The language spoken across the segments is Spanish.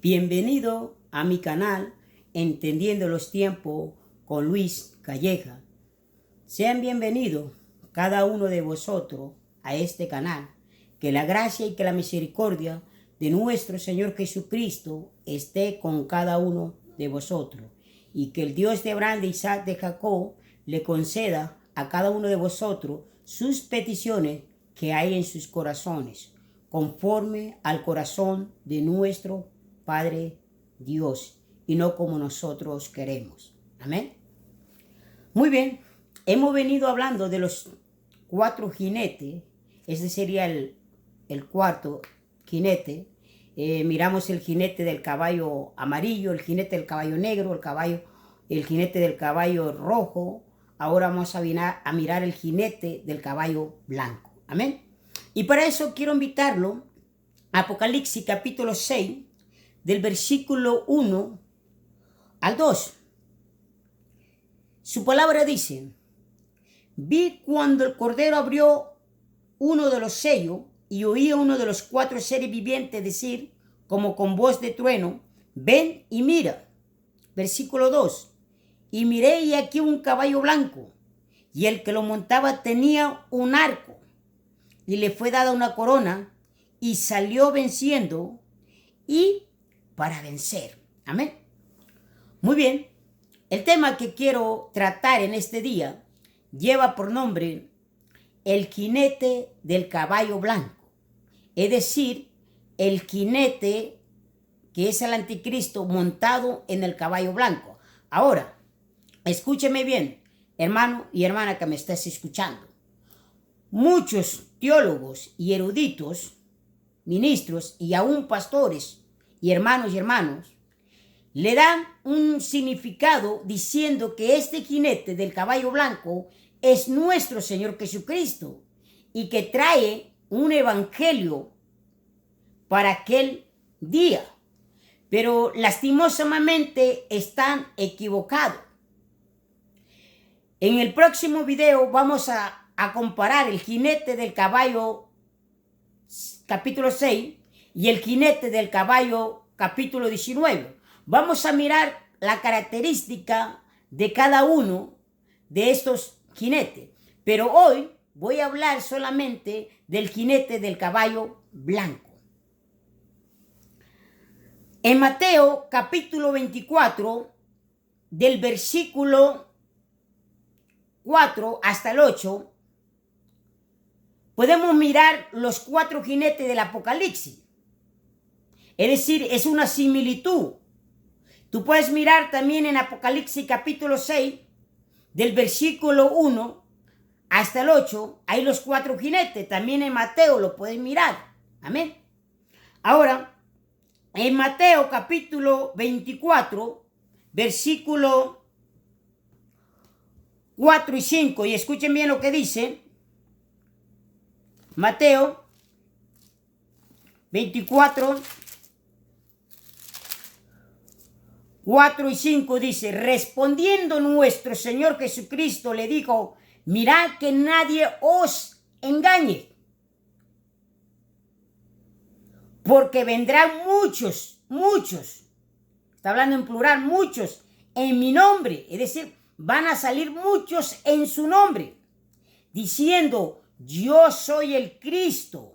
Bienvenido a mi canal Entendiendo los Tiempos con Luis Calleja. Sean bienvenidos cada uno de vosotros a este canal. Que la gracia y que la misericordia de nuestro Señor Jesucristo esté con cada uno de vosotros. Y que el Dios de Abraham, de Isaac, de Jacob le conceda a cada uno de vosotros sus peticiones que hay en sus corazones, conforme al corazón de nuestro Padre Dios, y no como nosotros queremos. Amén. Muy bien, hemos venido hablando de los 4 jinetes. Este sería el cuarto jinete. Miramos el jinete del caballo amarillo, el jinete del caballo negro, el jinete del caballo rojo. Ahora vamos a mirar el jinete del caballo blanco. Amén. Y para eso quiero invitarlo a Apocalipsis capítulo 6, del versículo 1 al 2. Su palabra dice: vi cuando el Cordero abrió uno de los sellos y oí a uno de los 4 seres vivientes decir, como con voz de trueno: ven y mira. Versículo 2. Y miré, y aquí un caballo blanco, y el que lo montaba tenía un arco, y le fue dada una corona, y salió venciendo y para vencer. Amén. Muy bien. El tema que quiero tratar en este día lleva por nombre el jinete del caballo blanco. Es decir, el jinete que es el anticristo montado en el caballo blanco. Ahora, escúcheme bien, hermano y hermana que me estás escuchando. Muchos teólogos y eruditos, ministros y aún pastores y hermanos, le dan un significado diciendo que este jinete del caballo blanco es nuestro Señor Jesucristo y que trae un evangelio para aquel día. Pero lastimosamente están equivocados. En el próximo video vamos a comparar el jinete del caballo capítulo 6 y el jinete del caballo capítulo 19. Vamos a mirar la característica de cada uno de estos jinetes. Pero hoy voy a hablar solamente del jinete del caballo blanco. En Mateo capítulo 24, del versículo 4 hasta el 8, podemos mirar los 4 jinetes del Apocalipsis. Es decir, es una similitud. Tú puedes mirar también en Apocalipsis capítulo 6, del versículo 1 hasta el 8, hay los 4 jinetes. También en Mateo lo puedes mirar. Amén. Ahora, en Mateo capítulo 24, versículo 4 y 5, y escuchen bien lo que dice. Mateo 24, 4 y 5 dice: respondiendo nuestro Señor Jesucristo le dijo: mirad que nadie os engañe, porque vendrán muchos, está hablando en plural, muchos, en mi nombre, es decir, van a salir muchos en su nombre, diciendo: yo soy el Cristo,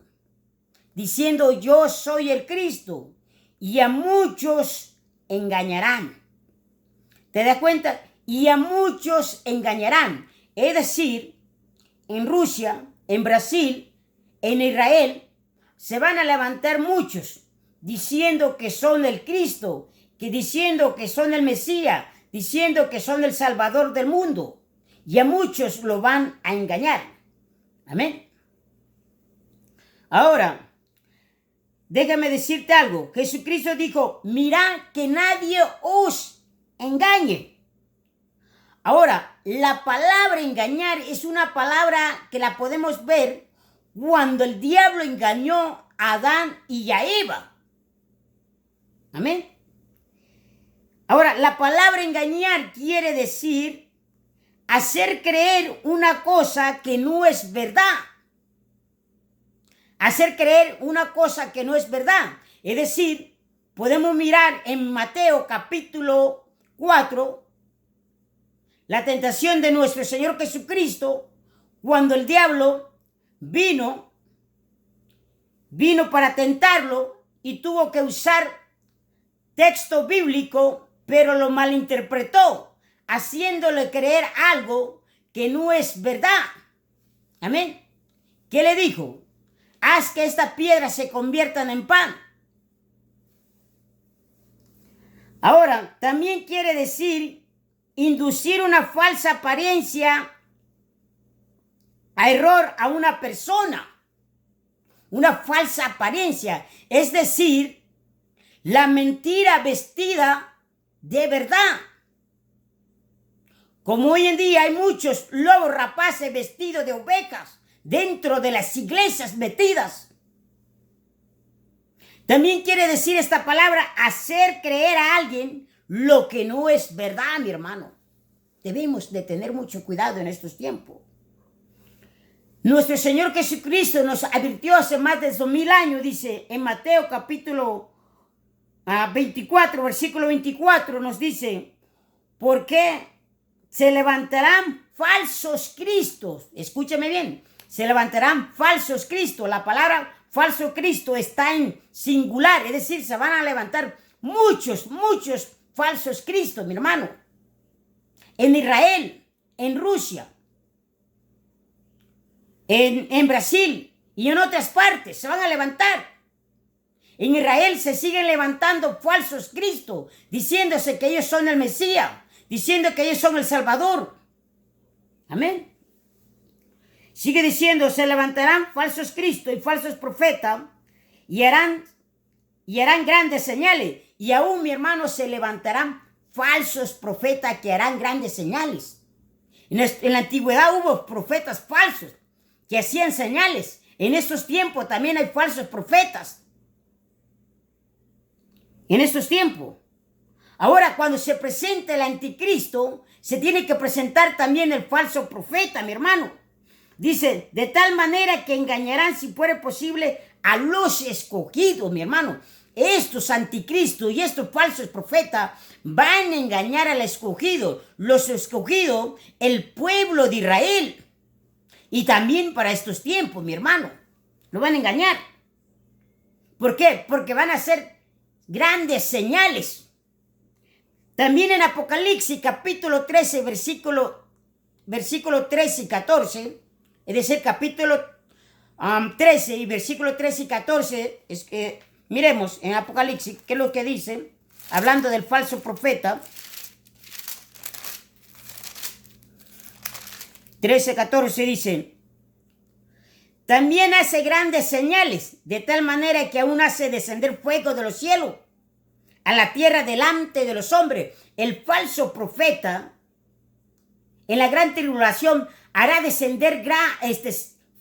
y a muchos engañarán. ¿Te das cuenta? Y a muchos engañarán. Es decir, en Rusia, en Brasil, en Israel, se van a levantar muchos diciendo que son el Cristo, diciendo que son el Mesías, diciendo que son el Salvador del mundo. Y a muchos lo van a engañar. Amén. Ahora, déjame decirte algo. Jesucristo dijo: mirad que nadie os engañe. Ahora, la palabra engañar es una palabra que la podemos ver cuando el diablo engañó a Adán y a Eva. Amén. Ahora, la palabra engañar quiere decir hacer creer una cosa que no es verdad. Hacer creer una cosa que no es verdad. Es decir, podemos mirar en Mateo capítulo 4, la tentación de nuestro Señor Jesucristo, cuando el diablo vino para tentarlo y tuvo que usar texto bíblico, pero lo malinterpretó, haciéndole creer algo que no es verdad. Amén. ¿Qué le dijo? Haz que estas piedras se conviertan en pan. Ahora, también quiere decir inducir una falsa apariencia a error a una persona. Una falsa apariencia, es decir, la mentira vestida de verdad. Como hoy en día hay muchos lobos rapaces vestidos de ovejas dentro de las iglesias metidas. También quiere decir esta palabra hacer creer a alguien lo que no es verdad, mi hermano. Debemos de tener mucho cuidado en estos tiempos. Nuestro Señor Jesucristo nos advirtió hace más de 2000 años, dice en Mateo capítulo 24, versículo 24, nos dice, porque se levantarán falsos cristos. Escúchame bien, se levantarán falsos cristos. La palabra falso Cristo está en singular, es decir, se van a levantar muchos falsos cristos, mi hermano. En Israel, en Rusia, en Brasil y en otras partes se van a levantar. En Israel se siguen levantando falsos cristos, diciéndose que ellos son el Mesías, diciendo que ellos son el Salvador. Amén. Sigue diciendo, se levantarán falsos cristos y falsos profetas y harán grandes señales. Y aún, mi hermano, se levantarán falsos profetas que harán grandes señales. En la antigüedad hubo profetas falsos que hacían señales. En estos tiempos también hay falsos profetas. En estos tiempos. Ahora, cuando se presenta el anticristo, se tiene que presentar también el falso profeta, mi hermano. Dice, de tal manera que engañarán, si fuere posible, a los escogidos, mi hermano. Estos anticristos y estos falsos profetas van a engañar al escogido. Los escogidos, el pueblo de Israel. Y también para estos tiempos, mi hermano. Lo van a engañar. ¿Por qué? Porque van a hacer grandes señales. También en Apocalipsis capítulo 13, versículo 13 y 14, es decir, capítulo 13 y versículo 13 y 14, miremos en Apocalipsis qué es lo que dice, hablando del falso profeta. 13, 14 dice, también hace grandes señales, de tal manera que aún hace descender fuego de los cielos a la tierra delante de los hombres. El falso profeta en la gran tribulación hará descender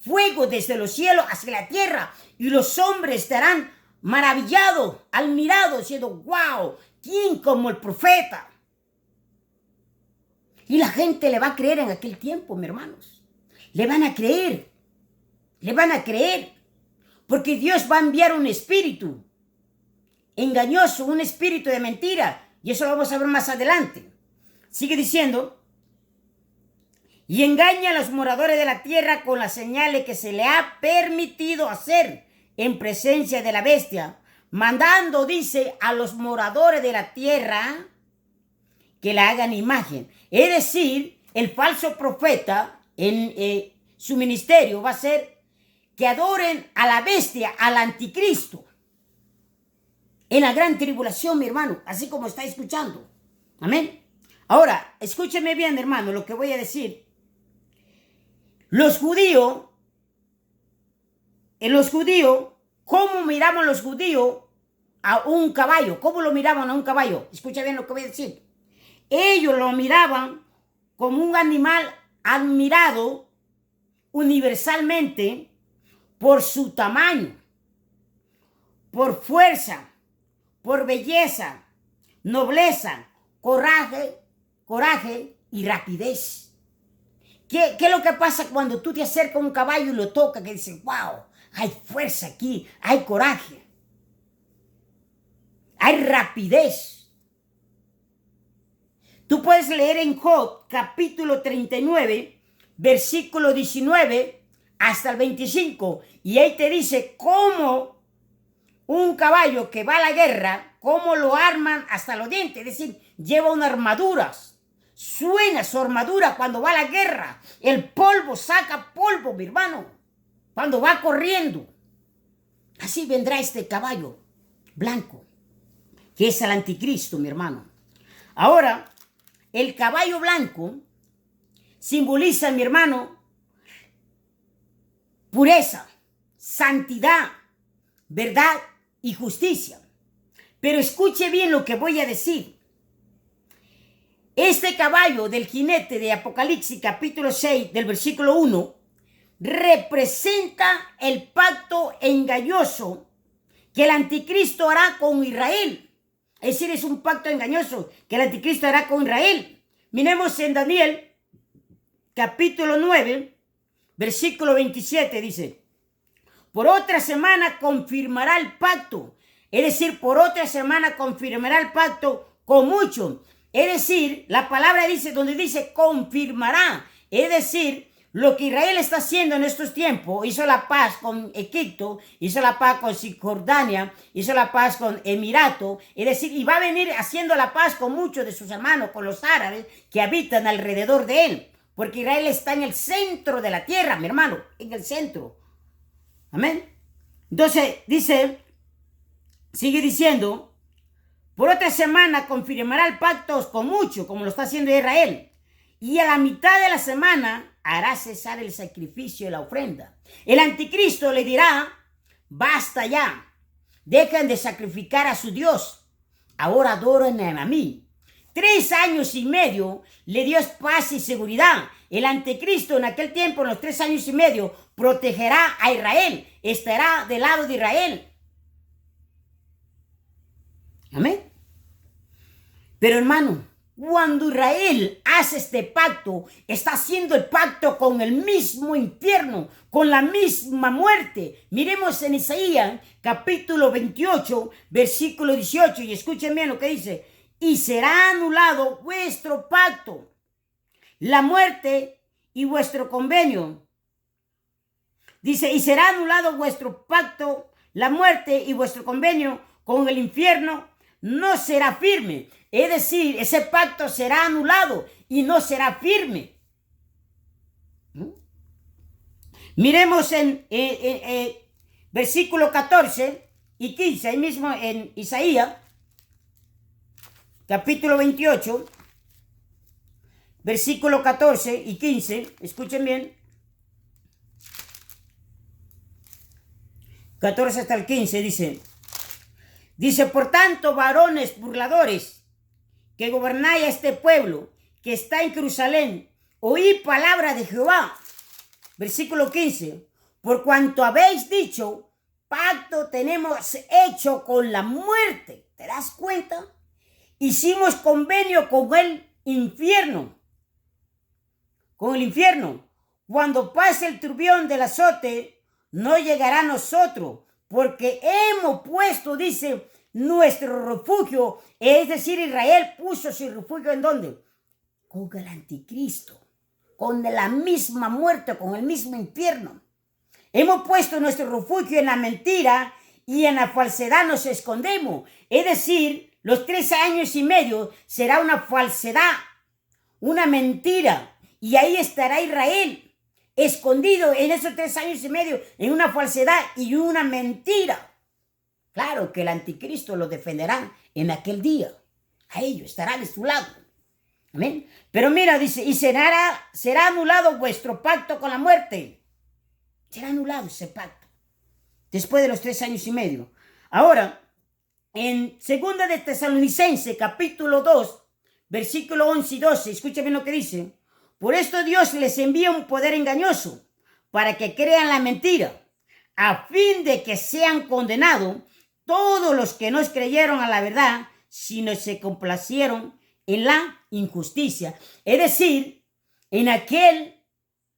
fuego desde los cielos hacia la tierra, y los hombres estarán maravillados, admirados, diciendo, wow, ¿quién como el profeta? Y la gente le va a creer en aquel tiempo, mis hermanos. Le van a creer, porque Dios va a enviar un espíritu engañoso, un espíritu de mentira, y eso lo vamos a ver más adelante. Sigue diciendo, y engaña a los moradores de la tierra con las señales que se le ha permitido hacer en presencia de la bestia, mandando, dice, a los moradores de la tierra que la hagan imagen. Es decir, el falso profeta en su ministerio va a ser que adoren a la bestia, al anticristo, en la gran tribulación, mi hermano, así como está escuchando. Amén. Ahora, escúcheme bien, hermano, lo que voy a decir. Los judíos, ¿cómo miraban los judíos a un caballo? ¿Cómo lo miraban a un caballo? Escucha bien lo que voy a decir. Ellos lo miraban como un animal admirado universalmente por su tamaño, por fuerza, por belleza, nobleza, coraje y rapidez. ¿Qué es lo que pasa cuando tú te acercas a un caballo y lo tocas? Que dices, wow, hay fuerza aquí, hay coraje. Hay rapidez. Tú puedes leer en Job capítulo 39, versículo 19 hasta el 25. Y ahí te dice cómo un caballo que va a la guerra, cómo lo arman hasta los dientes. Es decir, lleva unas armaduras. Suena su armadura cuando va a la guerra. El polvo saca polvo, mi hermano, cuando va corriendo. Así vendrá este caballo blanco, que es el anticristo, mi hermano. Ahora, el caballo blanco simboliza, mi hermano, pureza, santidad, verdad y justicia. Pero escuche bien lo que voy a decir. Este caballo del jinete de Apocalipsis capítulo 6 del versículo 1 representa el pacto engañoso que el anticristo hará con Israel. Es decir, es un pacto engañoso que el anticristo hará con Israel. Miremos en Daniel capítulo 9, versículo 27, dice: por otra semana confirmará el pacto. Es decir, por otra semana confirmará el pacto con muchos. Es decir, la palabra dice, donde dice confirmará. Es decir, lo que Israel está haciendo en estos tiempos, hizo la paz con Egipto, hizo la paz con Cisjordania, hizo la paz con Emirato, es decir, y va a venir haciendo la paz con muchos de sus hermanos, con los árabes que habitan alrededor de él, porque Israel está en el centro de la tierra, mi hermano, en el centro. Amén. Entonces, dice, sigue diciendo, por otra semana confirmará el pacto con muchos, como lo está haciendo Israel, y a la mitad de la semana hará cesar el sacrificio y la ofrenda. El anticristo le dirá, basta ya, dejen de sacrificar a su Dios, ahora adoren a mí. 3 años y medio le dio paz y seguridad. El anticristo en aquel tiempo, en los 3 años y medio, protegerá a Israel, estará del lado de Israel. Amén. Pero hermano, cuando Israel hace este pacto, está haciendo el pacto con el mismo infierno, con la misma muerte. Miremos en Isaías capítulo 28, versículo 18, y escuchen bien lo que dice: y será anulado vuestro pacto, la muerte y vuestro convenio. Dice, y será anulado vuestro pacto, la muerte y vuestro convenio con el infierno no será firme. Es decir, ese pacto será anulado y no será firme. Miremos en versículo 14 y 15, ahí mismo en Isaías, capítulo 28, versículo 14 y 15, escuchen bien. 14 hasta el 15 dice, por tanto, varones burladores, que gobernáis a este pueblo que está en Jerusalén, oí palabra de Jehová. Versículo 15, por cuanto habéis dicho, pacto tenemos hecho con la muerte. ¿Te das cuenta? Hicimos convenio con el infierno. Con el infierno. Cuando pase el turbión del azote, no llegará a nosotros, porque hemos puesto, dice, nuestro refugio. Es decir, Israel puso su refugio ¿en dónde? Con el anticristo, con la misma muerte, con el mismo infierno. Hemos puesto nuestro refugio en la mentira y en la falsedad nos escondemos. Es decir, los 3 años y medio será una falsedad, una mentira, y ahí estará Israel escondido en esos 3 años y medio en una falsedad y una mentira. Claro que el anticristo lo defenderá en aquel día. A ellos estará de su lado. Amén. Pero mira, dice, y será anulado vuestro pacto con la muerte. Será anulado ese pacto después de los 3 años y medio. Ahora, en 2 de Tesalonicenses, capítulo 2, versículo 11 y 12, escuchen bien lo que dice. Por esto Dios les envía un poder engañoso para que crean la mentira, a fin de que sean condenados todos los que no creyeron a la verdad, sino se complacieron en la injusticia. Es decir, en aquel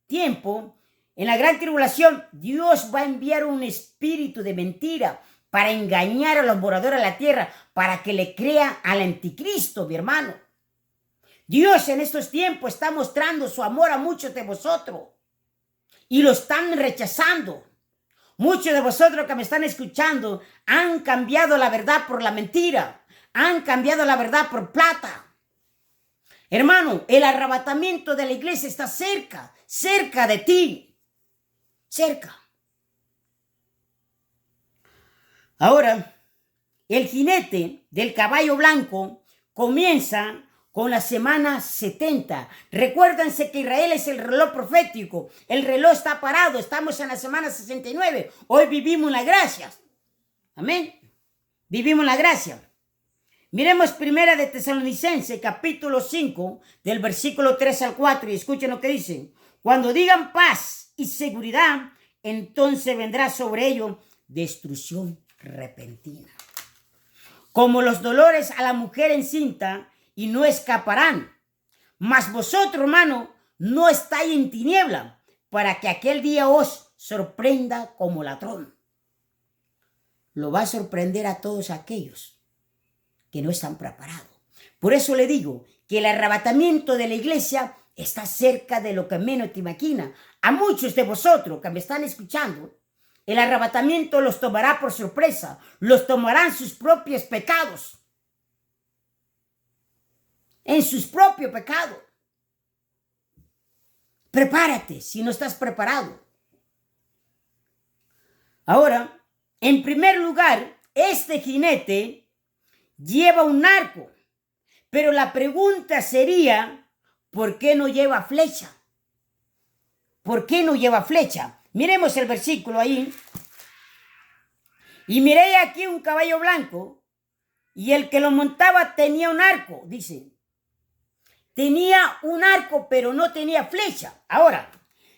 tiempo, en la gran tribulación, Dios va a enviar un espíritu de mentira para engañar a los moradores de la tierra, para que le crean al anticristo, mi hermano. Dios en estos tiempos está mostrando su amor a muchos de vosotros y lo están rechazando. Muchos de vosotros que me están escuchando han cambiado la verdad por la mentira, han cambiado la verdad por plata. Hermano, el arrebatamiento de la iglesia está cerca, cerca de ti, cerca. Ahora, el jinete del caballo blanco comienza con la semana 70. Recuérdense que Israel es el reloj profético. El reloj está parado. Estamos en la semana 69. Hoy vivimos la gracia. Amén. Vivimos la gracia. Miremos primera de Tesalonicenses, capítulo 5, del versículo 3 al 4. Y escuchen lo que dice. Cuando digan paz y seguridad, entonces vendrá sobre ellos destrucción repentina. Como los dolores a la mujer encinta, y no escaparán. Mas vosotros, hermano, no estáis en tiniebla, para que aquel día os sorprenda como ladrón. Lo va a sorprender a todos aquellos que no están preparados. Por eso le digo que el arrebatamiento de la iglesia está cerca de lo que menos te imaginas. A muchos de vosotros que me están escuchando, el arrebatamiento los tomará por sorpresa, los tomarán sus propios pecados. En sus propios pecados. Prepárate si no estás preparado. Ahora, en primer lugar, este jinete lleva un arco. Pero la pregunta sería, ¿por qué no lleva flecha? ¿Por qué no lleva flecha? Miremos el versículo ahí. Y miré aquí un caballo blanco, y el que lo montaba tenía un arco, dice. Tenía un arco, pero no tenía flecha. Ahora,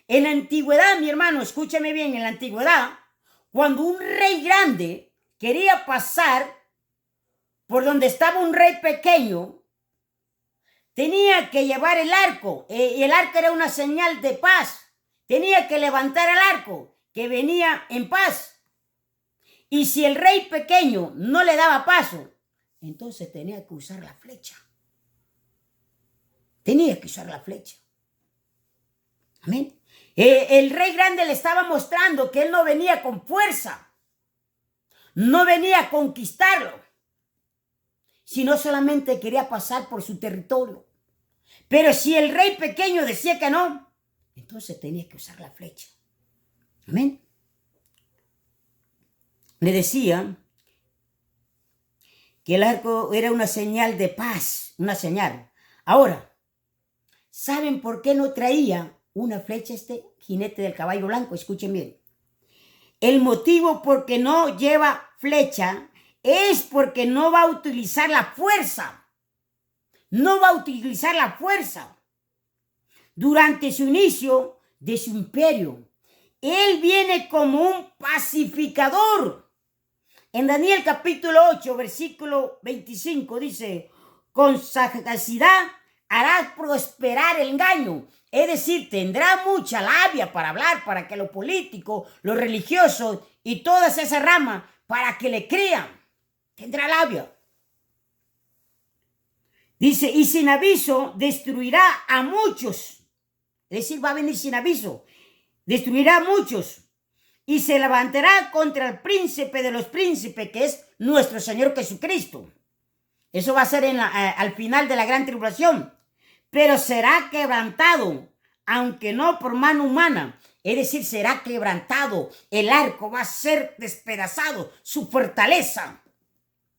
en la antigüedad, mi hermano, escúchame bien, en la antigüedad, cuando un rey grande quería pasar por donde estaba un rey pequeño, tenía que llevar el arco. Y el arco era una señal de paz. Tenía que levantar el arco, que venía en paz. Y si el rey pequeño no le daba paso, entonces tenía que usar la flecha. Tenía que usar la flecha. Amén. El rey grande le estaba mostrando que él no venía con fuerza. No venía a conquistarlo. Sino solamente quería pasar por su territorio. Pero si el rey pequeño decía que no, entonces tenía que usar la flecha. Amén. Le decía que el arco era una señal de paz. Una señal. Ahora, ¿saben por qué no traía una flecha este jinete del caballo blanco? Escuchen bien. El motivo por qué no lleva flecha es porque no va a utilizar la fuerza. No va a utilizar la fuerza. Durante su inicio de su imperio, él viene como un pacificador. En Daniel capítulo 8, versículo 25 dice, con sagacidad hará prosperar el engaño. Es decir, tendrá mucha labia para hablar, para que lo político, lo religioso y todas esas ramas, para que le crean. Tendrá labia. Dice, y sin aviso destruirá a muchos. Es decir, va a venir sin aviso. Destruirá a muchos. Y se levantará contra el príncipe de los príncipes, que es nuestro Señor Jesucristo. Eso va a ser al final de la gran tribulación. Pero será quebrantado, aunque no por mano humana. Es decir, será quebrantado. El arco va a ser despedazado. Su fortaleza,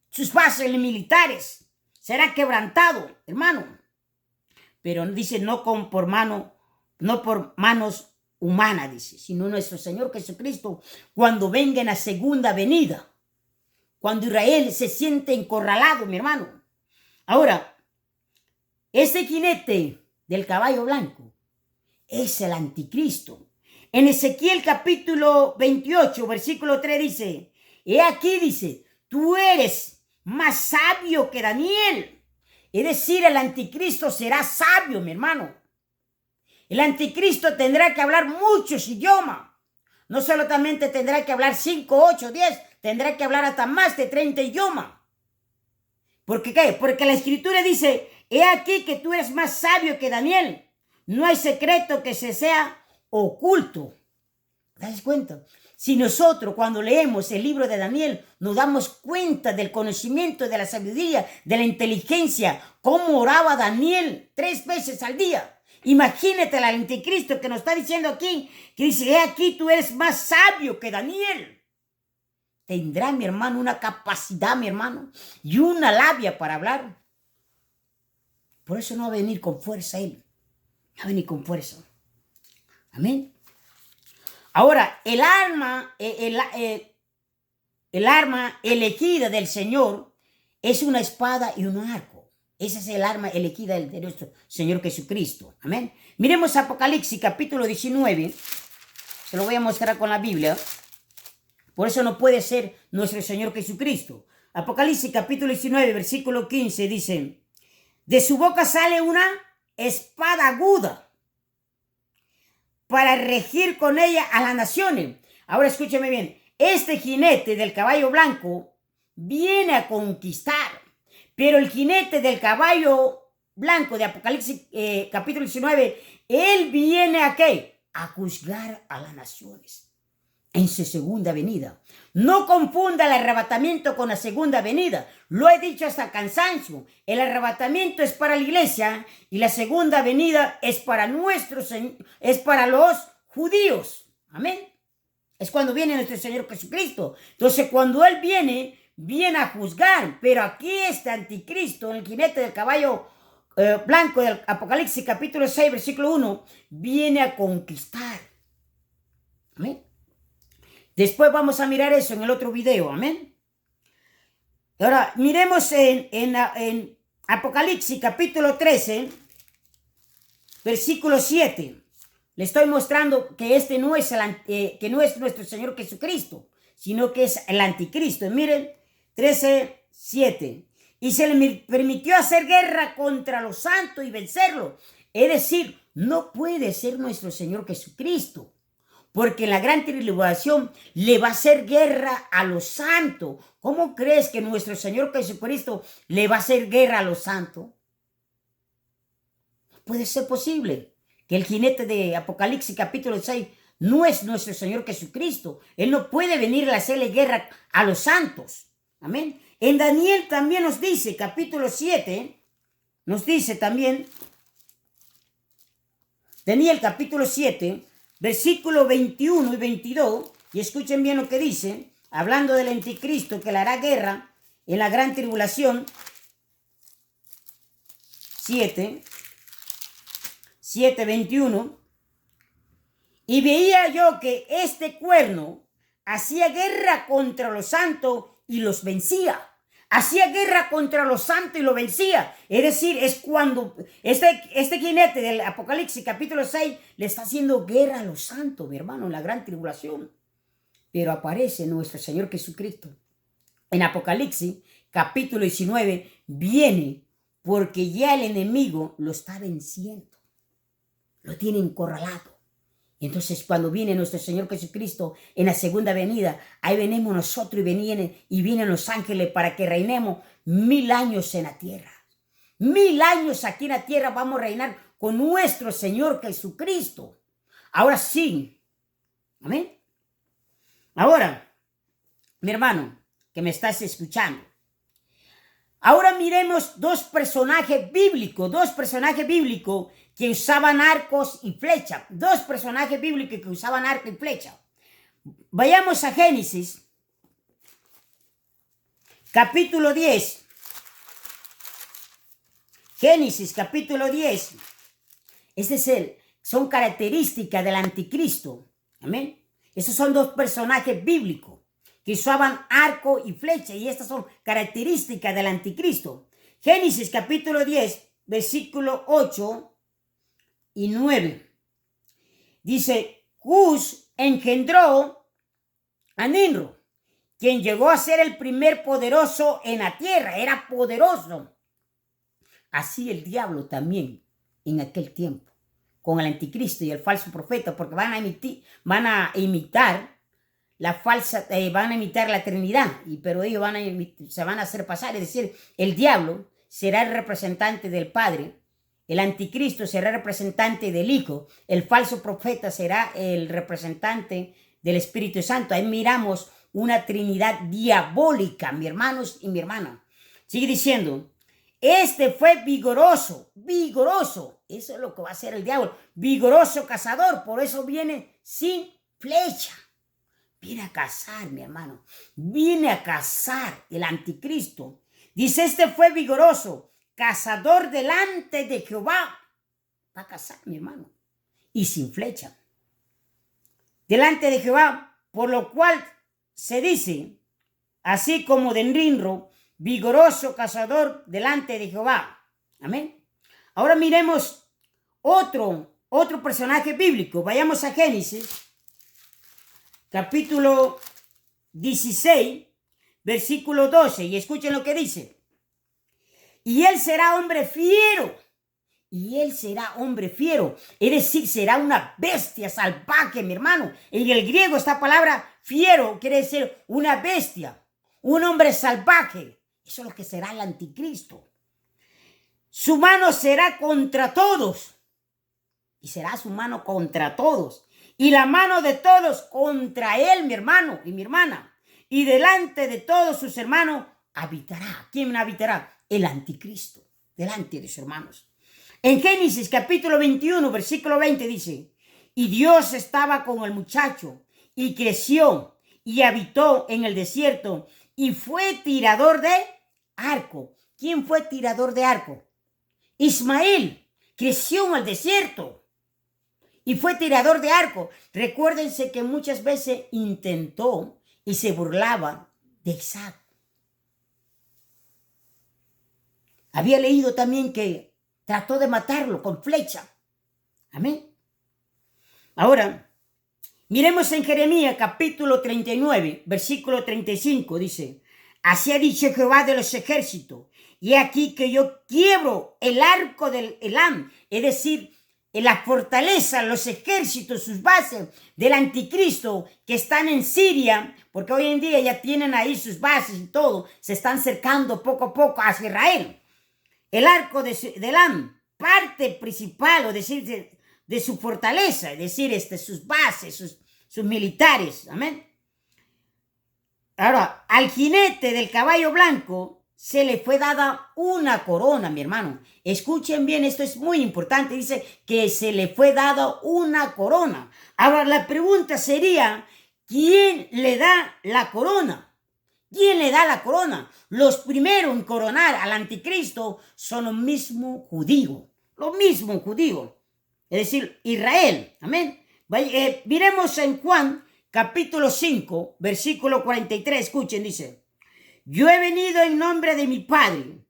sus bases militares, será quebrantado, hermano. Pero dice, no por manos humanas, dice, sino nuestro Señor Jesucristo, cuando venga en la segunda venida. Cuando Israel se siente encorralado, mi hermano. Ahora, ese jinete del caballo blanco es el anticristo. En Ezequiel capítulo 28, versículo 3 dice, he aquí, dice, tú eres más sabio que Daniel. Es decir, el anticristo será sabio, mi hermano. El anticristo tendrá que hablar muchos idiomas. No solamente tendrá que hablar 5, 8, 10, tendrá que hablar hasta más de 30 idiomas. ¿Por qué? Porque la Escritura dice, he aquí que tú eres más sabio que Daniel. No hay secreto que se sea oculto. ¿Te das cuenta? Si nosotros cuando leemos el libro de Daniel nos damos cuenta del conocimiento, de la sabiduría, de la inteligencia, cómo oraba Daniel 3 veces al día. Imagínate al anticristo que nos está diciendo aquí, que dice, he aquí tú eres más sabio que Daniel. Tendrá, mi hermano, una capacidad, mi hermano, y una labia para hablar. Por eso no va a venir con fuerza él. No va a venir con fuerza. Amén. Ahora, el arma elegida del Señor es una espada y un arco. Esa es el arma elegida de nuestro Señor Jesucristo. Amén. Miremos Apocalipsis capítulo 19. Se lo voy a mostrar con la Biblia. Por eso no puede ser nuestro Señor Jesucristo. Apocalipsis capítulo 19, versículo 15 dice, de su boca sale una espada aguda para regir con ella a las naciones. Ahora escúcheme bien. Este jinete del caballo blanco viene a conquistar. Pero el jinete del caballo blanco de Apocalipsis capítulo 19, él viene a ¿qué? A juzgar a las naciones en su segunda venida. No confunda el arrebatamiento con la segunda venida. Lo he dicho hasta cansancio. El arrebatamiento es para la iglesia y la segunda venida es para es para los judíos. Amén. Es cuando viene nuestro Señor Jesucristo. Entonces, cuando Él viene a juzgar. Pero aquí este anticristo, el jinete del caballo blanco del Apocalipsis capítulo 6, versículo 1, viene a conquistar. Amén. Después vamos a mirar eso en el otro video. Amén. Ahora, miremos en Apocalipsis capítulo 13, versículo 7. Le estoy mostrando que este no es, que no es nuestro Señor Jesucristo, sino que es el anticristo. Miren, 13, 7. Y se le permitió hacer guerra contra los santos y vencerlos. Es decir, no puede ser nuestro Señor Jesucristo. Porque en la gran tribulación le va a hacer guerra a los santos. ¿Cómo crees que nuestro Señor Jesucristo le va a hacer guerra a los santos? Puede ser posible que el jinete de Apocalipsis capítulo 6 no es nuestro Señor Jesucristo. Él no puede venir a hacerle guerra a los santos. Amén. En Daniel también nos dice, capítulo 7, nos dice también, Daniel capítulo 7, versículo 21 y 22, y escuchen bien lo que dice, hablando del anticristo que le hará guerra en la gran tribulación, 7, 21, y veía yo que este cuerno hacía guerra contra los santos y los vencía. Hacía guerra contra los santos y los vencía. Es decir, es cuando este jinete del Apocalipsis capítulo 6 le está haciendo guerra a los santos, mi hermano, en la gran tribulación. Pero aparece nuestro Señor Jesucristo. En Apocalipsis capítulo 19 viene porque ya el enemigo lo está venciendo. Lo tiene encorralado. Entonces, cuando viene nuestro Señor Jesucristo en la segunda venida, ahí venimos nosotros y vienen los ángeles para que reinemos 1000 años en la tierra. 1000 años aquí en la tierra vamos a reinar con nuestro Señor Jesucristo. Ahora sí. Amén. Ahora, mi hermano, que me estás escuchando. Ahora miremos dos personajes bíblicos que usaban arcos y flechas. Dos personajes bíblicos que usaban arco y flecha. Vayamos a Génesis, capítulo 10. Génesis, capítulo 10. Son características del anticristo. Amén. Esos son dos personajes bíblicos que usaban arco y flecha. Y estas son características del anticristo. Génesis, capítulo 10, versículo 8 y 9. Dice, Cus engendró a Nimrod, quien llegó a ser el primer poderoso en la tierra. Era poderoso. Así el diablo también en aquel tiempo, con el anticristo y el falso profeta, porque van a imitar la falsa, van a imitar la Trinidad, pero ellos se van a hacer pasar, es decir, el diablo será el representante del Padre, el anticristo será el representante del Hijo, el falso profeta será el representante del Espíritu Santo. Ahí miramos una Trinidad diabólica, mis hermanos y mi hermana. Sigue diciendo, este fue vigoroso, eso es lo que va a hacer el diablo, vigoroso cazador, por eso viene sin flecha. Viene a cazar, mi hermano, viene a cazar el anticristo. Dice, este fue vigoroso, cazador delante de Jehová. Va a cazar, mi hermano, y sin flecha. Delante de Jehová, por lo cual se dice, así como de Nimrod, vigoroso cazador delante de Jehová. Amén. Ahora miremos otro personaje bíblico. Vayamos a Génesis, capítulo 16, versículo 12. Y escuchen lo que dice. Y él será hombre fiero. Y él será hombre fiero. Es decir, será una bestia salvaje, mi hermano. En el griego esta palabra fiero quiere decir una bestia. Un hombre salvaje. Eso es lo que será el anticristo. Su mano será contra todos. Y será su mano contra todos. Y la mano de todos contra él, mi hermano y mi hermana. Y delante de todos sus hermanos habitará. ¿Quién habitará? El anticristo. Delante de sus hermanos. En Génesis capítulo 21, versículo 20 dice, y Dios estaba con el muchacho y creció y habitó en el desierto y fue tirador de arco. ¿Quién fue tirador de arco? Ismael. Creció en el desierto y fue tirador de arco. Recuérdense que muchas veces intentó y se burlaba de Isaac. Había leído también que trató de matarlo con flecha. Amén. Ahora, miremos en Jeremías capítulo 39, versículo 35, dice, así ha dicho Jehová de los ejércitos, y aquí que yo quiebro el arco del Elam, es decir, en la fortaleza, los ejércitos, sus bases del anticristo que están en Siria, porque hoy en día ya tienen ahí sus bases y todo, se están acercando poco a poco hacia Israel. El arco de Elam, parte principal, o decir, de su fortaleza, es decir, sus bases, sus militares, amén. Ahora, al jinete del caballo blanco se le fue dada una corona, mi hermano. Escuchen bien, esto es muy importante. Dice que se le fue dada una corona. Ahora, la pregunta sería, ¿quién le da la corona? ¿Quién le da la corona? Los primeros en coronar al anticristo son los mismos judíos. Los mismos judíos. Es decir, Israel. Amén. Miremos en Juan capítulo 5, versículo 43. Escuchen, dice. Yo he venido en nombre de mi Padre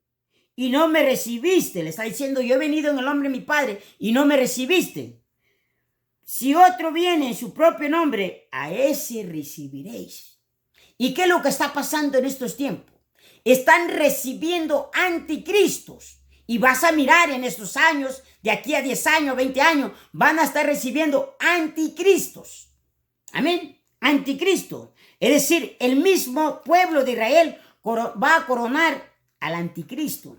y no me recibiste. Le está diciendo, yo he venido en el nombre de mi Padre y no me recibiste. Si otro viene en su propio nombre, a ese recibiréis. ¿Y qué es lo que está pasando en estos tiempos? Están recibiendo anticristos. Y vas a mirar en estos años, de aquí a 10 años, 20 años, van a estar recibiendo anticristos. Amén. Anticristo. Es decir, el mismo pueblo de Israel va a coronar al anticristo.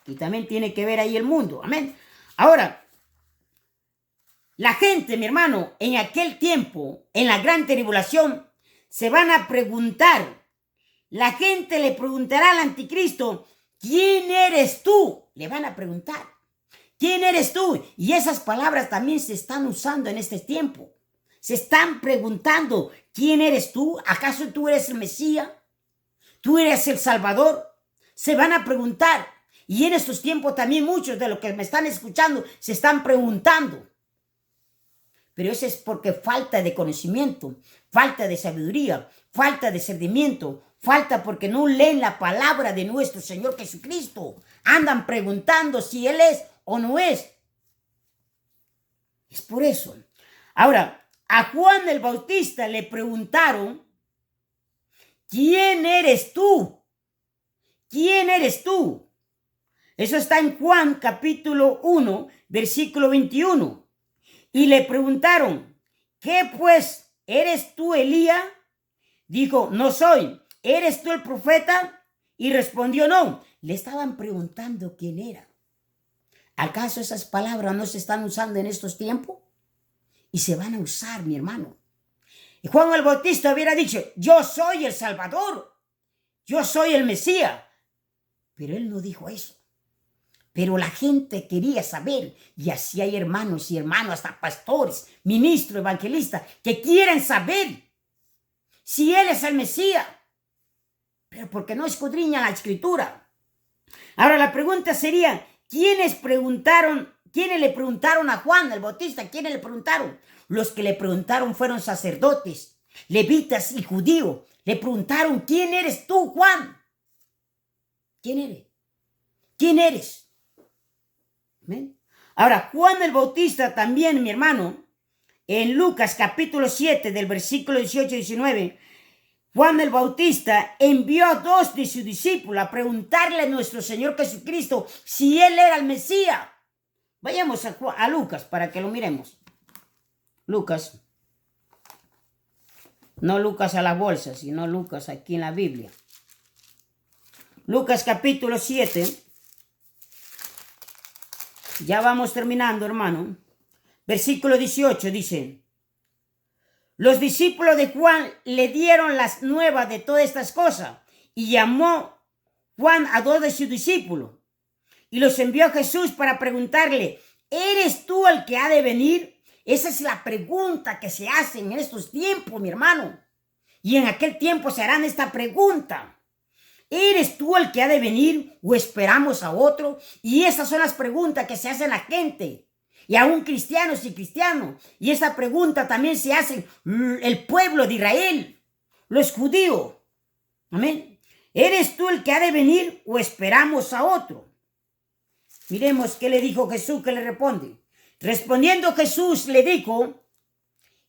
Y también tiene que ver ahí el mundo. Amén. Ahora, la gente, mi hermano, en aquel tiempo, en la gran tribulación, se van a preguntar. La gente le preguntará al anticristo, ¿quién eres tú? Le van a preguntar, ¿quién eres tú? Y esas palabras también se están usando en este tiempo. Se están preguntando, ¿quién eres tú? ¿Acaso tú eres el Mesías? ¿Tú eres el Salvador? Se van a preguntar. Y en estos tiempos también muchos de los que me están escuchando se están preguntando. Pero eso es porque falta de conocimiento, falta de sabiduría, falta de discernimiento, falta porque no leen la palabra de nuestro Señor Jesucristo. Andan preguntando si Él es o no es. Es por eso. Ahora, a Juan el Bautista le preguntaron, ¿quién eres tú? ¿Quién eres tú? Eso está en Juan capítulo 1, versículo 21. Y le preguntaron, ¿qué pues? ¿Eres tú Elías? dijo, no soy. ¿Eres tú el profeta? Y respondió, no. Le estaban preguntando quién era. ¿Acaso esas palabras no se están usando en estos tiempos? Y se van a usar, mi hermano. Y Juan el Bautista hubiera dicho, yo soy el Salvador. Yo soy el Mesías. Pero él no dijo eso. Pero la gente quería saber, y así hay hermanos y hermanas, hasta pastores, ministros, evangelistas, que quieren saber si él es el Mesías, pero porque no escudriñan la Escritura. Ahora la pregunta sería, ¿quiénes le preguntaron a Juan el Bautista? ¿Quiénes le preguntaron? Los que le preguntaron fueron sacerdotes, levitas y judíos. Le preguntaron, ¿quién eres tú, Juan? ¿Quién eres? ¿Quién eres? ¿Ven? Ahora, Juan el Bautista también, mi hermano, en Lucas capítulo 7 del versículo 18 y 19, Juan el Bautista envió a 2 de sus discípulos a preguntarle a nuestro Señor Jesucristo si él era el Mesías. Vayamos a Lucas para que lo miremos. Lucas. No Lucas a la bolsa, sino Lucas aquí en la Biblia. Lucas capítulo 7. Ya vamos terminando, hermano. Versículo 18 dice, los discípulos de Juan le dieron las nuevas de todas estas cosas y llamó Juan a 2 de sus discípulos y los envió a Jesús para preguntarle, ¿eres tú el que ha de venir? Esa es la pregunta que se hace en estos tiempos, mi hermano. Y en aquel tiempo se harán esta pregunta. ¿Eres tú el que ha de venir o esperamos a otro? Y esas son las preguntas que se hacen la gente. Y aún cristianos y cristianos. Y esa pregunta también se hace el pueblo de Israel, los judíos. Amén. ¿Eres tú el que ha de venir o esperamos a otro? Miremos qué le dijo Jesús, que le responde. Respondiendo Jesús le dijo,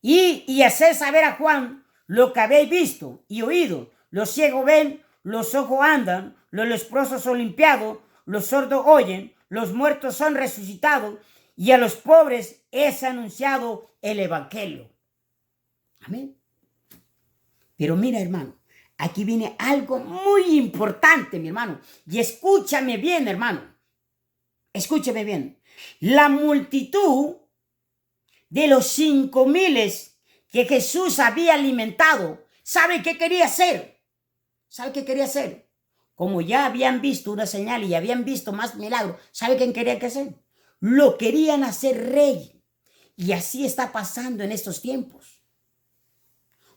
y hacer saber a Juan lo que habéis visto y oído. Los ciegos ven, los ojos andan, los leprosos son limpiados, los sordos oyen, los muertos son resucitados y a los pobres es anunciado el evangelio. Amén. Pero mira, hermano, aquí viene algo muy importante, mi hermano. Y escúchame bien, hermano. Escúchame bien. La multitud de los 5,000 que Jesús había alimentado, ¿sabe qué quería hacer? ¿Sabe qué quería hacer? Como ya habían visto una señal y habían visto más milagros, ¿sabe qué querían hacer? Lo querían hacer rey. Y así está pasando en estos tiempos.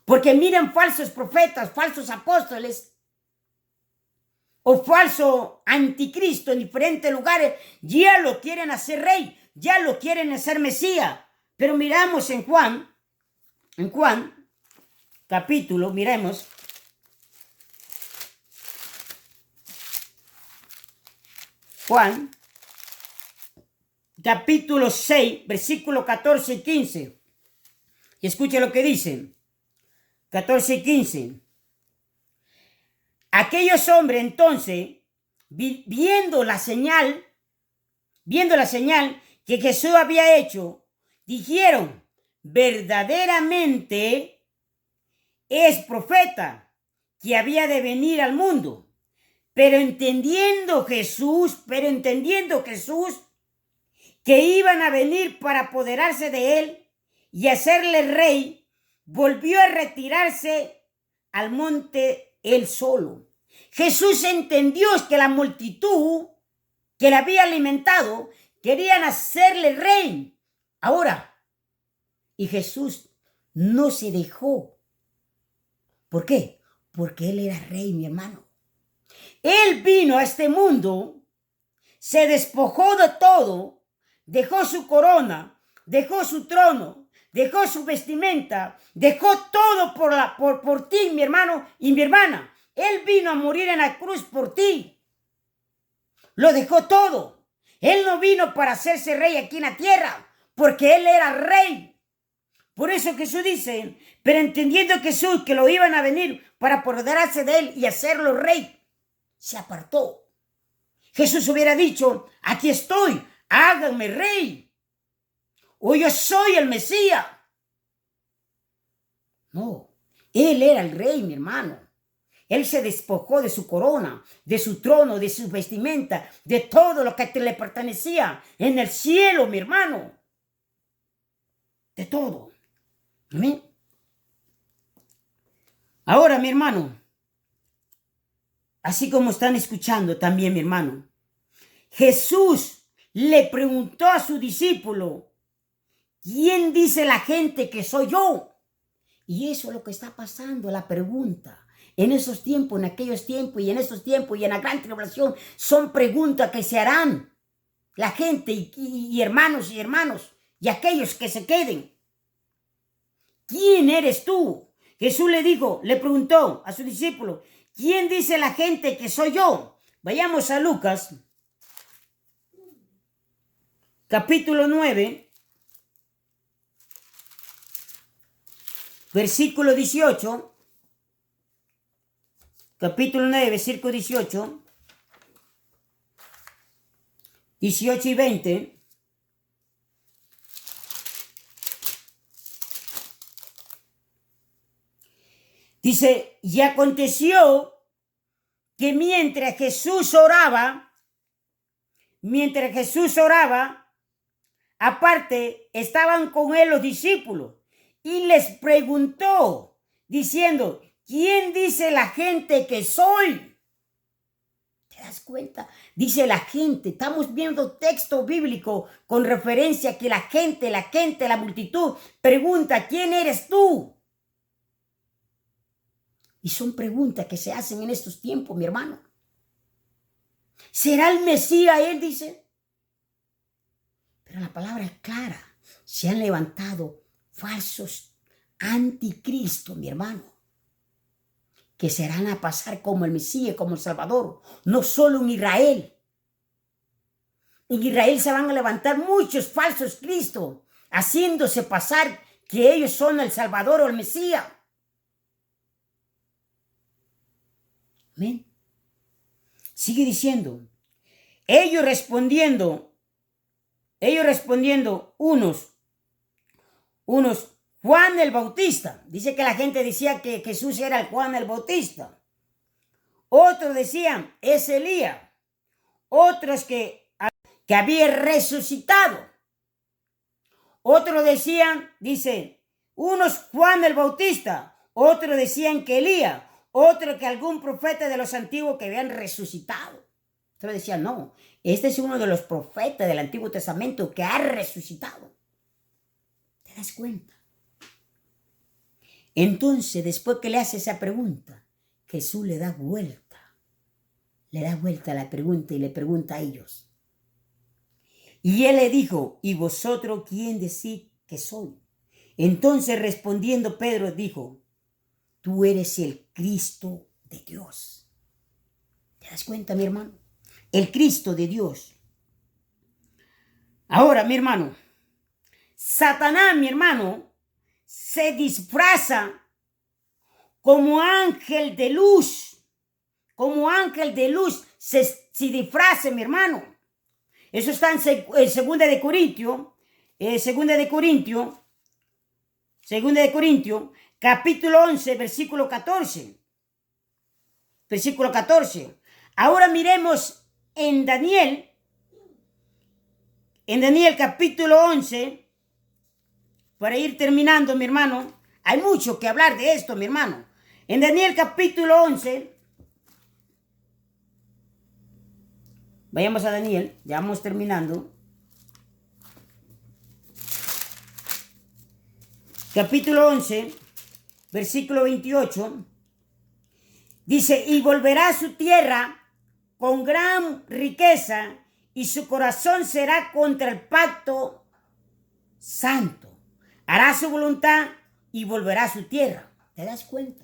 Porque miren falsos profetas, falsos apóstoles o falso anticristo en diferentes lugares, ya lo quieren hacer rey, ya lo quieren hacer Mesías. Pero miramos en Juan capítulo, miremos. Juan, capítulo 6, versículos 14 y 15. Y escuche lo que dice. 14 y 15. Aquellos hombres entonces, viendo la señal que Jesús había hecho, dijeron, verdaderamente es profeta que había de venir al mundo. Pero entendiendo Jesús que iban a venir para apoderarse de él y hacerle rey, volvió a retirarse al monte él solo. Jesús entendió que la multitud que le había alimentado querían hacerle rey. Ahora, y Jesús no se dejó. ¿Por qué? Porque él era rey, mi hermano. Él vino a este mundo, se despojó de todo, dejó su corona, dejó su trono, dejó su vestimenta, dejó todo por ti, mi hermano y mi hermana. Él vino a morir en la cruz por ti. Lo dejó todo. Él no vino para hacerse rey aquí en la tierra, porque él era rey. Por eso Jesús dice, pero entendiendo Jesús que lo iban a venir para apoderarse de él y hacerlo rey, se apartó. Jesús hubiera dicho, aquí estoy, háganme rey. O yo soy el Mesías. No, Él era el rey, mi hermano. Él se despojó de su corona, de su trono, de su vestimenta, de todo lo que le pertenecía en el cielo, mi hermano. De todo. Amén. Ahora, mi hermano, así como están escuchando también, mi hermano, Jesús le preguntó a su discípulo, ¿quién dice la gente que soy yo? Y eso es lo que está pasando, la pregunta. En esos tiempos, en aquellos tiempos y en estos tiempos y en la gran tribulación, son preguntas que se harán la gente y hermanos y aquellos que se queden. ¿Quién eres tú? Jesús le preguntó a su discípulo, ¿quién dice la gente que soy yo? Vayamos a Lucas, capítulo 9, versículo 18. Capítulo 9, versículo 18. 18 y 20. Dice, y aconteció que mientras Jesús oraba, aparte estaban con él los discípulos y les preguntó, diciendo, ¿quién dice la gente que soy? ¿Te das cuenta? Dice la gente, estamos viendo texto bíblico con referencia a que la gente, la multitud pregunta, ¿quién eres tú? Y son preguntas que se hacen en estos tiempos, mi hermano. ¿Será el Mesías? Él dice. Pero la palabra es clara. Se han levantado falsos anticristo, mi hermano, que serán a pasar como el Mesías, como el Salvador. No solo en Israel. En Israel se van a levantar muchos falsos cristos, haciéndose pasar que ellos son el Salvador o el Mesías. Amén. Sigue diciendo, ellos respondiendo, unos, Juan el Bautista. Dice que la gente decía que Jesús era el Juan el Bautista. Otros decían, es Elías. Otros que había resucitado. Otros decían, unos Juan el Bautista. Otros decían que Elías. Otro que algún profeta de los antiguos que habían resucitado. Otros decían, no, este es uno de los profetas del Antiguo Testamento que ha resucitado. ¿Te das cuenta? Entonces, después que le hace esa pregunta, Jesús le da vuelta a la pregunta y le pregunta a ellos. Y él le dijo, ¿y vosotros quién decís que soy? Entonces respondiendo Pedro dijo, tú eres el Cristo de Dios. ¿Te das cuenta, mi hermano? El Cristo de Dios. Ahora, mi hermano, Satanás, mi hermano, se disfraza como ángel de luz. Como ángel de luz se disfraza, mi hermano. Eso está en 2 de Corintios. 2 de Corintios, capítulo 11, versículo 14. Versículo 14. Ahora miremos en Daniel capítulo 11, para ir terminando, mi hermano. Hay mucho que hablar de esto, mi hermano. En Daniel capítulo 11, vayamos a Daniel, ya vamos terminando. Capítulo 11, versículo 28, dice, y volverá a su tierra con gran riqueza, y su corazón será contra el pacto santo. Hará su voluntad y volverá a su tierra. ¿Te das cuenta?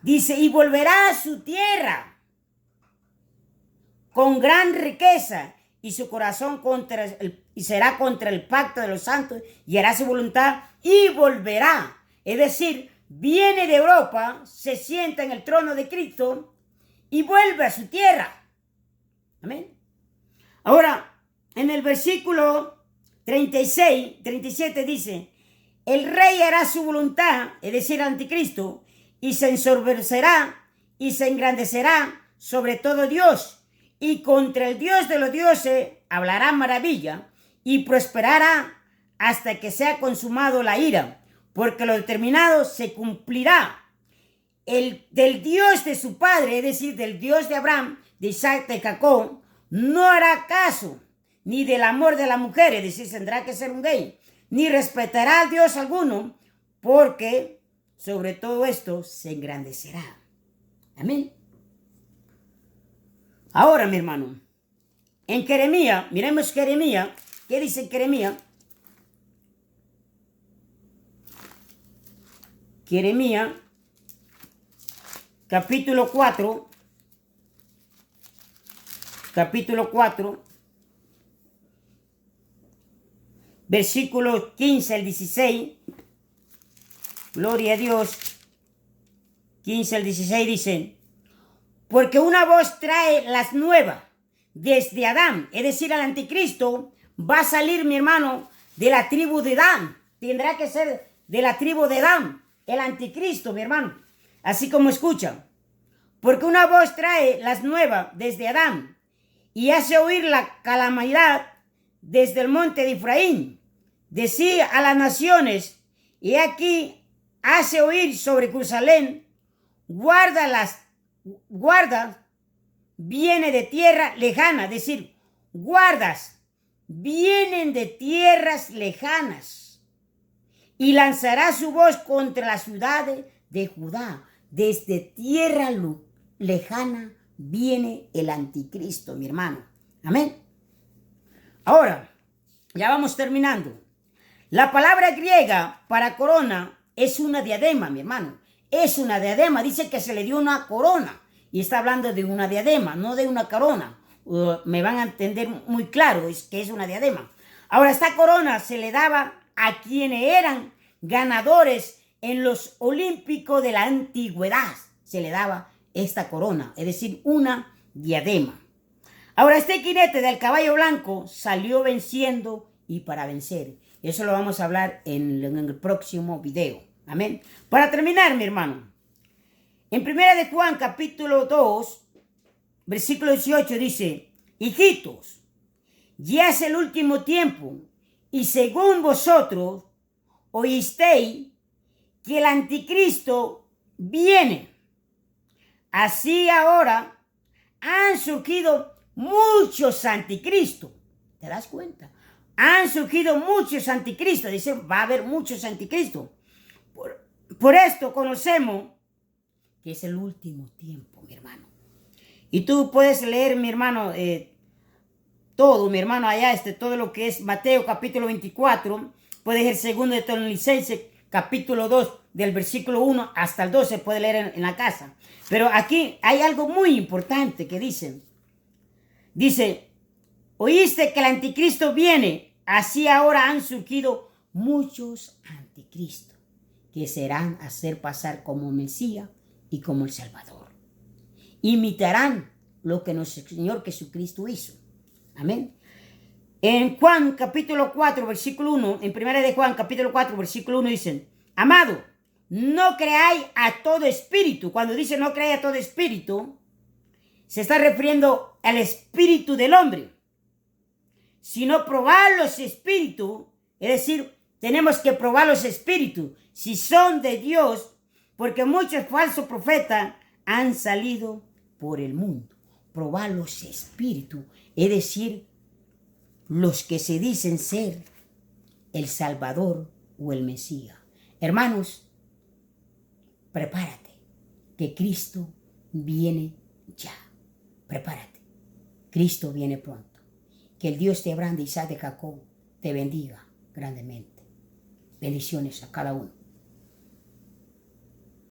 Dice, y volverá a su tierra con gran riqueza, y su corazón será contra el pacto de los santos, y hará su voluntad y volverá. Es decir, viene de Europa, se sienta en el trono de Cristo y vuelve a su tierra. Amén. Ahora, en el versículo 36, 37 dice, el rey hará su voluntad, es decir, el anticristo, y se ensorbercerá y se engrandecerá sobre todo Dios, y contra el Dios de los dioses hablará maravilla y prosperará hasta que sea consumado la ira, porque lo determinado se cumplirá. El del Dios de su padre, es decir, del Dios de Abraham, de Isaac, de Jacob, no hará caso ni del amor de la mujer, es decir, tendrá que ser un gay, ni respetará a Dios alguno, porque sobre todo esto se engrandecerá. Amén. Ahora, mi hermano, en Jeremías, miremos Jeremías, ¿qué dice Jeremías? Jeremías, capítulo 4, versículos 15 al 16, gloria a Dios, 15 al 16 dicen, porque una voz trae las nuevas desde Adán, es decir, al anticristo va a salir, mi hermano, de la tribu de Dan, tendrá que ser de la tribu de Dan, el anticristo, mi hermano, así como escuchan, porque una voz trae las nuevas desde Adán y hace oír la calamidad desde el monte de Efraín, decía a las naciones, y aquí hace oír sobre Jerusalén, guarda, viene de tierra lejana, es decir, guardas, vienen de tierras lejanas, y lanzará su voz contra las ciudades de Judá, desde tierra lejana viene el anticristo, mi hermano. Amén. Ahora, ya vamos terminando. La palabra griega para corona es una diadema, mi hermano. Es una diadema. Dice que se le dio una corona. Y está hablando de una diadema, no de una corona. Me van a entender muy claro, es que es una diadema. Ahora, esta corona se le daba a quienes eran ganadores en los olímpicos de la antigüedad. Se le daba esta corona, es decir, una diadema. Ahora, este jinete del caballo blanco salió venciendo y para vencer. Eso lo vamos a hablar en el próximo video. Amén. Para terminar, mi hermano, en 1 de Juan, capítulo 2, versículo 18 dice, hijitos, ya es el último tiempo, y según vosotros oísteis que el anticristo viene. Así ahora han surgido muchos anticristos. ¿Te das cuenta? Han surgido muchos anticristos. Dice, va a haber muchos anticristos. Por esto conocemos que es el último tiempo, mi hermano. Y tú puedes leer, mi hermano, todo, mi hermano, allá, todo lo que es Mateo capítulo 24. Puedes leer segundo de Tesalonicenses capítulo 2, del versículo 1 hasta el 12, puede leer en la casa. Pero aquí hay algo muy importante que dicen. Dice, oíste que el anticristo viene, así ahora han surgido muchos anticristos que serán a hacer pasar como Mesías y como el Salvador. Imitarán lo que nuestro Señor Jesucristo hizo. Amén. En Juan capítulo 4, versículo 1, en 1 de Juan capítulo 4, versículo 1 dicen, amado, no creáis a todo espíritu. Cuando dice no creáis a todo espíritu, se está refiriendo al espíritu del hombre. Sino probar los espíritus, es decir, tenemos que probar los espíritus, si son de Dios, porque muchos falsos profetas han salido por el mundo. Probar los espíritus, es decir, los que se dicen ser el Salvador o el Mesías. Hermanos, prepárate, que Cristo viene ya. Prepárate, Cristo viene pronto. Que el Dios de Abraham, de Isaac, de Jacob te bendiga grandemente. Bendiciones a cada uno.